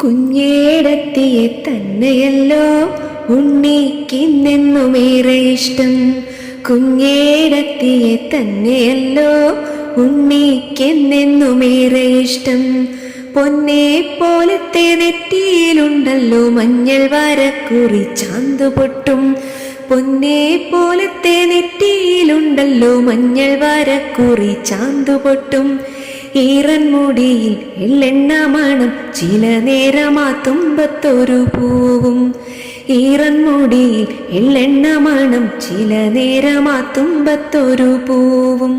കുഞ്ഞേടത്തിയെ തന്നെയല്ലോ ഉണ്ണിക്കിന്നെന്നുമേറെ ഇഷ്ടം. കുഞ്ഞേടത്തിയെ തന്നെയല്ലോ ഉണ്ണിക്കെന്നെന്നുമേറെ ഇഷ്ടം. പൊന്നെ പോലത്തെ നെറ്റിയിലുണ്ടല്ലോ മഞ്ഞൾ വരക്കുറി ചാന്തുപൊട്ടും. പൊന്നെ പോലത്തെ നെറ്റിയിലുണ്ടല്ലോ മഞ്ഞൾ വരക്കുറി ചാന്തുപൊട്ടും. ഈറൻമുടിയിൽ എള്ളെണ്ണ മണം ചില നേരമാ തുമ്പത്തൊരു പൂവും. ഈറൻമുടിയിൽ എള്ളെണ്ണ മണം ചില നേരമാ തുമ്പത്തൊരു പൂവും.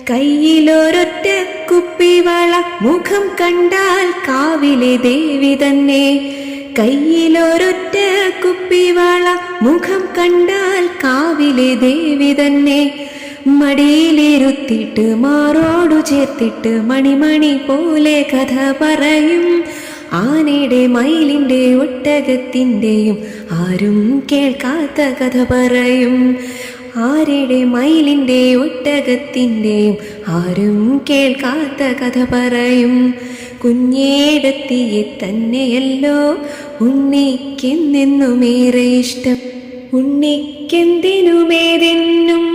കയ്യിലൊരൊറ്റ കുപ്പിവള മുഖം കണ്ടാൽ കാവിലെ ദേവി തന്നെ. കയ്യിലൊരൊറ്റ കുപ്പിവള മുഖം കണ്ടാൽ കാവിലെ ദേവി തന്നെ. മടിയിലിരുത്തിട്ട് മാറോടു ചേർത്തിട്ട് മണിമണി പോലെ കഥ പറയും. ആനയുടെ മയിലിൻ്റെ ഒട്ടകത്തിൻ്റെയും ആരും കേൾക്കാത്ത കഥ പറയും. ആരുടെ മയിലിൻ്റെ ഒട്ടകത്തിൻ്റെയും ആരും കേൾക്കാത്ത കഥ പറയും. കുഞ്ഞേടത്തിയെ തന്നെയല്ലോ ഉണ്ണിക്കെന്നെന്നുമേറെ ഇഷ്ടം. ഉണ്ണിക്കെന്തിനുമേതെന്നും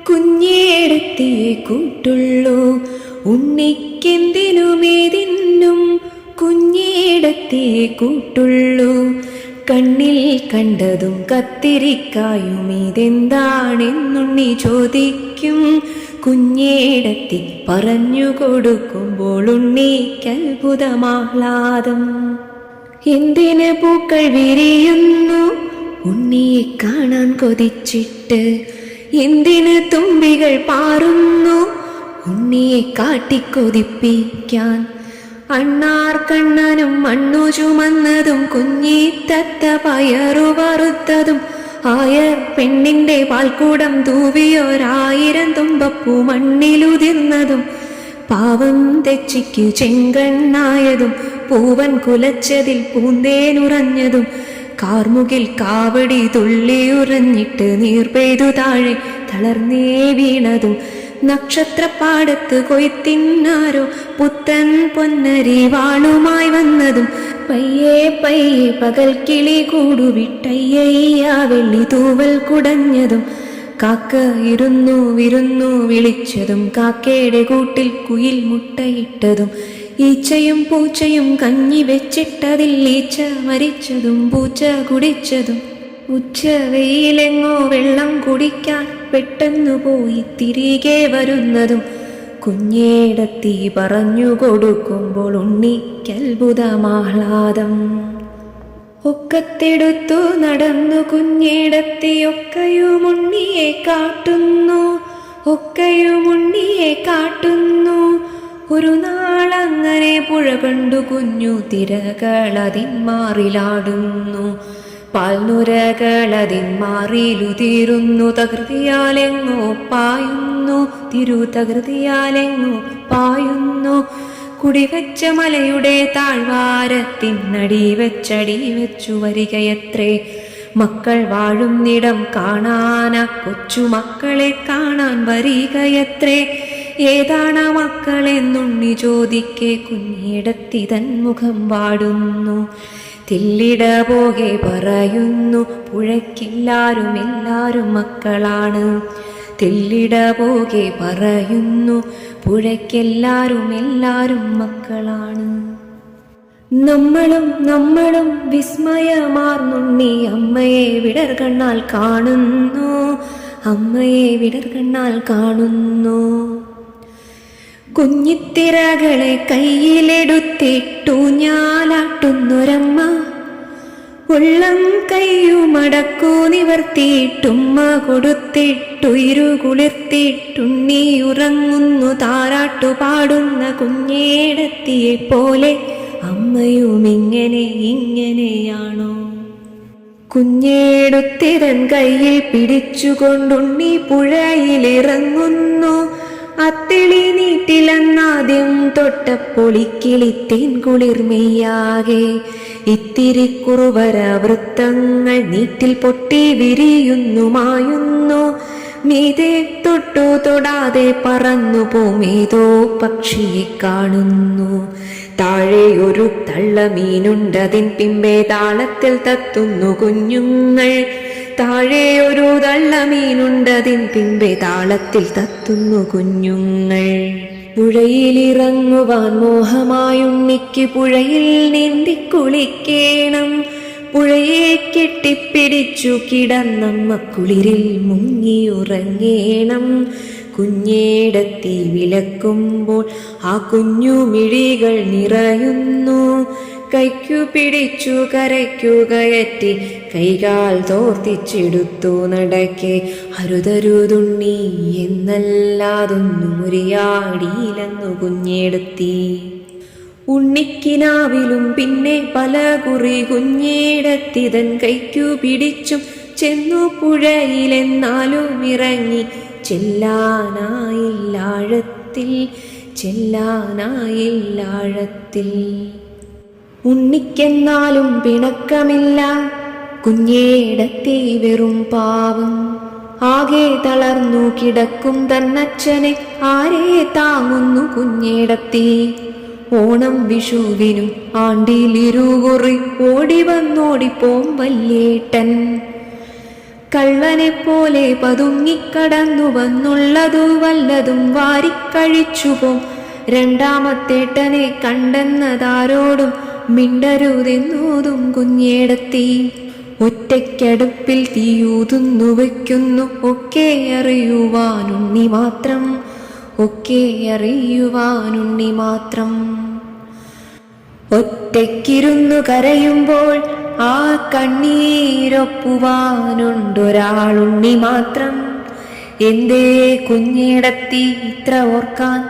കുഞ്ഞേടത്തിയെ കൂട്ടുള്ളൂ. ഉണ്ണിക്കെന്തിനുമേതെന്നും കുഞ്ഞേടത്തിയെ കൂട്ടുള്ളൂ. കണ്ണിൽ കണ്ടതും കത്തിരിക്കായും ഇതെന്താണെന്നുണ്ണി ചോദിക്കും. കുഞ്ഞേടത്തി പറഞ്ഞു കൊടുക്കുമ്പോൾ ഉണ്ണിക്കത്ഭുതമാഹ്ലാദം. എന്തിന് പൂക്കൾ വിരിയുന്നു ഉണ്ണിയെ കാണാൻ കൊതിച്ചിട്ട്. എന്തിന് തുമ്പികൾ പാറുന്നു ഉണ്ണിയെ കാട്ടിക്കൊതിപ്പിക്കാൻ. അണ്ണാർ കണ്ണനും മണ്ണു ചുമന്നതും കുഞ്ഞിത്തത്ത പയറു വറുത്തതും ആയർ പെണ്ണിന്റെ പാൽക്കൂടം തൂവിയൊരായിരം തുമ്പപ്പൂ മണ്ണിലുതിർന്നതും പാവം തെച്ചിക്കു ചെങ്കണ്ണായതും പൂവൻ കുലച്ചതിൽ പൂന്തേനുറഞ്ഞതും കാർമുകിൽ കാവടി തുള്ളിയുറഞ്ഞിട്ട് നീർ പെയ്തു താഴെ തളർന്നേ വീണതും നക്ഷത്രപ്പാടത്ത് കൊയ്ത്തിന്നാരോ പുത്തൻ പൊന്നരി വാളുമായി വന്നതും പയ്യെ പയ്യെ പകൽ കിളി കൂടുവിട്ടയ്യ വെള്ളി തൂവൽ കുടഞ്ഞതും കാക്ക ഇരുന്നു വിരുന്നു വിളിച്ചതും കാക്കയുടെ കൂട്ടിൽ കുയിൽ മുട്ടയിട്ടതും ഈച്ചയും പൂച്ചയും കഞ്ഞി വെച്ചിട്ടതിൽ ഈച്ച മരിച്ചതും പൂച്ച കുടിച്ചതും ഉച്ച വെയിലെങ്ങോ വെള്ളം കുടിക്കാൻ പെട്ടെന്നു പോയി തിരികെ വരുന്നതും കുഞ്ഞേടത്തി പറഞ്ഞു കൊടുക്കുമ്പോൾ ഉണ്ണിക്കത്ഭുതമാഹ്ലാദം. ഒക്കത്തെടുത്തു നടന്നു കുഞ്ഞേടത്തി ഒക്കയും ഉണ്ണിയെ കാട്ടുന്നു. ഒക്കയും ഉണ്ണിയെ കാട്ടുന്നു. ഒരു നാളങ്ങനെ പുഴ കണ്ടു കുഞ്ഞു തിരകളതിന്മാറിലാടുന്നു. പാൽനുരകളതിന്മാറിലുതിരുന്നു. തകൃതിയാലെങ്ങോ പായുന്നു. തിരുതകൃതിയാലെങ്ങോ പായുന്നു. കുടിവെച്ച മലയുടെ താഴ്വാരത്തിനടി വെച്ചടി വെച്ചു വരികയത്രേ. മക്കൾ വാഴുന്നിടം കാണാന കൊച്ചുമക്കളെ കാണാൻ വരികയത്രേ. ഏതാണ് മക്കളെന്നുണ്ണി ചോദിക്കെ കുഞ്ഞിടത്തി തൻ മുഖം വാടുന്നു. തില്ലിട പോകെ പറയുന്നു പുഴയ്ക്കെല്ലാരും എല്ലാരും മക്കളാണ്. തില്ലിട പോകെ പറയുന്നു പുഴയ്ക്കെല്ലാരും എല്ലാരും മക്കളാണ്. നമ്മളും നമ്മളും വിസ്മയമാർന്നുണ്ണി അമ്മയെ വിടർകണ്ണാൽ കാണുന്നു. അമ്മയെ വിടർകണ്ണാൽ കാണുന്നു. കുഞ്ഞിത്തിരകളെ കയ്യിലെടുത്തിട്ടു ഞാലാട്ടുന്നൊരമ്മ. ഉള്ളം കയ്യുമടക്കു നിവർത്തിയിട്ടുമ്മ കൊടുത്തിട്ടുയിരു കുളിർത്തിട്ടുണ്ണി ഉറങ്ങുന്നു. താരാട്ടു പാടുന്ന കുഞ്ഞേടത്തിയെ പോലെ അമ്മയും ഇങ്ങനെ ഇങ്ങനെയാണോ? കുഞ്ഞേടുത്തിരൻ കയ്യിൽ പിടിച്ചുകൊണ്ടുണ്ണി പുഴയിലിറങ്ങുന്നു. അത്തിളി നീട്ടിലെന്നാദ്യം തൊട്ടപ്പൊളിക്കിളിത്തേൻ കുളിർമെയ്യാകെ. ഇത്തിരി കുറുവര വൃത്തങ്ങൾ നീറ്റിൽ പൊട്ടി വിരിയുന്നു മായുന്നു. മീതെ തൊട്ടു തൊടാതെ പറന്നു പോമേതോ പക്ഷിയെ കാണുന്നു. താഴെ ഒരു തള്ളമീനുണ്ടതിൻ പിമ്പെ താളത്തിൽ തത്തുന്നു കുഞ്ഞുങ്ങൾ. താഴെ ഒരു തള്ളമീനുണ്ടതിൻ പിമ്പെ താളത്തിൽ തത്തുന്നു കുഞ്ഞുങ്ങൾ. പുഴയിലിറങ്ങുവാൻ മോഹമായുണ്ണിക്ക് പുഴയിൽ നീന്തി കുളിക്കേണം. പുഴയെ കെട്ടിപ്പിടിച്ചു കിടന്നമ്മ കുളിരിൽ മുങ്ങിയുറങ്ങേണം. കുഞ്ഞേടത്തി വിലക്കുമ്പോൾ ആ കുഞ്ഞുമിഴികൾ നിറയുന്നു. കൈക്കു പിടിച്ചു കരയ്ക്കു കയറ്റി കൈകാൽ തോർത്തിച്ചെടുത്തു നടക്കെ. അരുതരുതുണ്ണി എന്നല്ലാതൊന്നും മുറിയാടിയിലെന്നു കുഞ്ഞേടത്തി. ഉണ്ണിക്കിനാവിലും പിന്നെ പല കുറി കുഞ്ഞേടത്തിതൻ കൈക്കു പിടിച്ചും ചെന്നു പുഴയിലെന്നാലും ഇറങ്ങി ചെല്ലാനായില്ലാഴത്തിൽ. ഉണ്ണിക്കെന്നാലും പിണക്കമില്ല, കുഞ്ഞേടത്തി വെറും പാവം. ആകെ തളർന്നു കിടക്കും തന്നച്ഛനെ ആരെ താങ്ങുന്നു കുഞ്ഞേടത്തി. ഓണം വിഷുവിനും ആണ്ടിലിരുകുറി ഓടി വന്നോടിപ്പോം വല്യേട്ടൻ. കള്ളനെപ്പോലെ പതുങ്ങിക്കടന്നു വന്നുള്ളതു വല്ലതും വാരിക്കഴിച്ചുപോം. രണ്ടാമത്തേട്ടനെ കണ്ടെന്നതാരോടും മിണ്ടരുതെന്നോതും കുഞ്ഞേടത്തി. ഒറ്റയ്ക്കടുപ്പിൽ തീയൂതുന്നു വയ്ക്കുന്നു ഒക്കെ അറിയുവാനുണ്ണി മാത്രം. ഒറ്റയ്ക്കിരുന്നു കരയുമ്പോൾ ആ കണ്ണീരൊപ്പുവാനുണ്ടൊരാളുണ്ണി മാത്രം. എന്തേ കുഞ്ഞേടത്തി ഇത്ര ഓർക്കാൻ,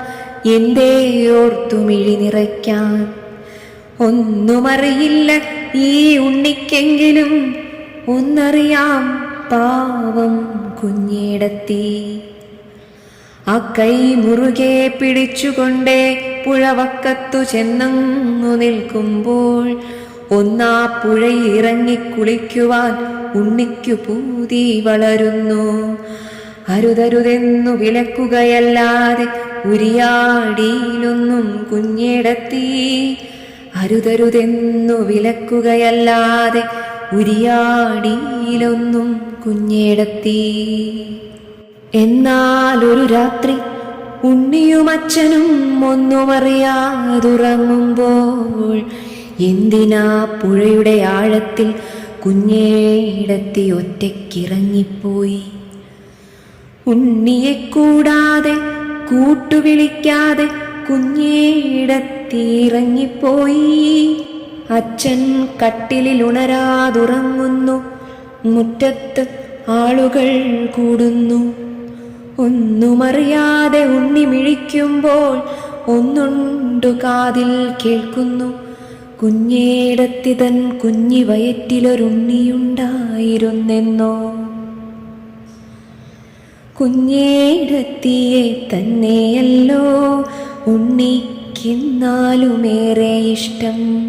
എന്തേ ഓർത്തുമിഴി നിറയ്ക്കാൻ? ഒന്നുമറിയില്ല ഈ ഉണ്ണിക്കെങ്കിലും ഒന്നറിയാം പാവം കുഞ്ഞേടത്തി. ആ കൈ മുറുകെ പിടിച്ചുകൊണ്ടേ പുഴവക്കത്തു ചെന്നങ്ങു നിൽക്കുമ്പോൾ ഒന്നാ പുഴയിറങ്ങിക്കുളിക്കുവാൻ ഉണ്ണിക്കു പൂതി വളരുന്നു. അരുതരുതെന്നു വിലക്കുകയല്ലാതെ ഉരിയാടിയിലൊന്നും കുഞ്ഞേടത്തി. അരുതരുതെന്നു വിലക്കുകയല്ലാതെ ഉരിയാടിയിലൊന്നും കുഞ്ഞേടത്തി. എന്നാലൊരു രാത്രി ഉണ്ണിയും അച്ഛനും ഒന്നുമറിയാതുറങ്ങുമ്പോൾ എന്തിനാ പുഴയുടെ ആഴത്തിൽ കുഞ്ഞേടത്തി ഒറ്റയ്ക്കിറങ്ങിപ്പോയി. ഉണ്ണിയെ കൂടാതെ കൂട്ടുവിളിക്കാതെ കുഞ്ഞേടത്തി ഇറങ്ങിപ്പോയി. അച്ഛൻ കട്ടിലിൽ ഉണരാതുറങ്ങുന്നു. മുറ്റത്ത് ആളുകൾ കൂടുന്നു. ഒന്നുമറിയാതെ ഉണ്ണി മിഴിക്കുമ്പോൾ ഒന്നുണ്ടു കാതിൽ കേൾക്കുന്നു. കുഞ്ഞേടത്തിതൻ കുഞ്ഞി വയറ്റിലൊരുണ്ണിയുണ്ടായിരുന്നെന്നോ. കുഞ്ഞേടത്തിയെ തന്നെയല്ലോ ഉണ്ണിക്കെന്നാലുമേറെ ഇഷ്ടം.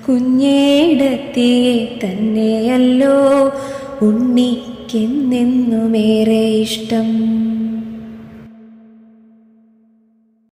കുഞ്ഞേടത്തിയെ തന്നെയല്ലോ ഉണ്ണിക്കെന്നെന്നുമേറെ ഇഷ്ടം.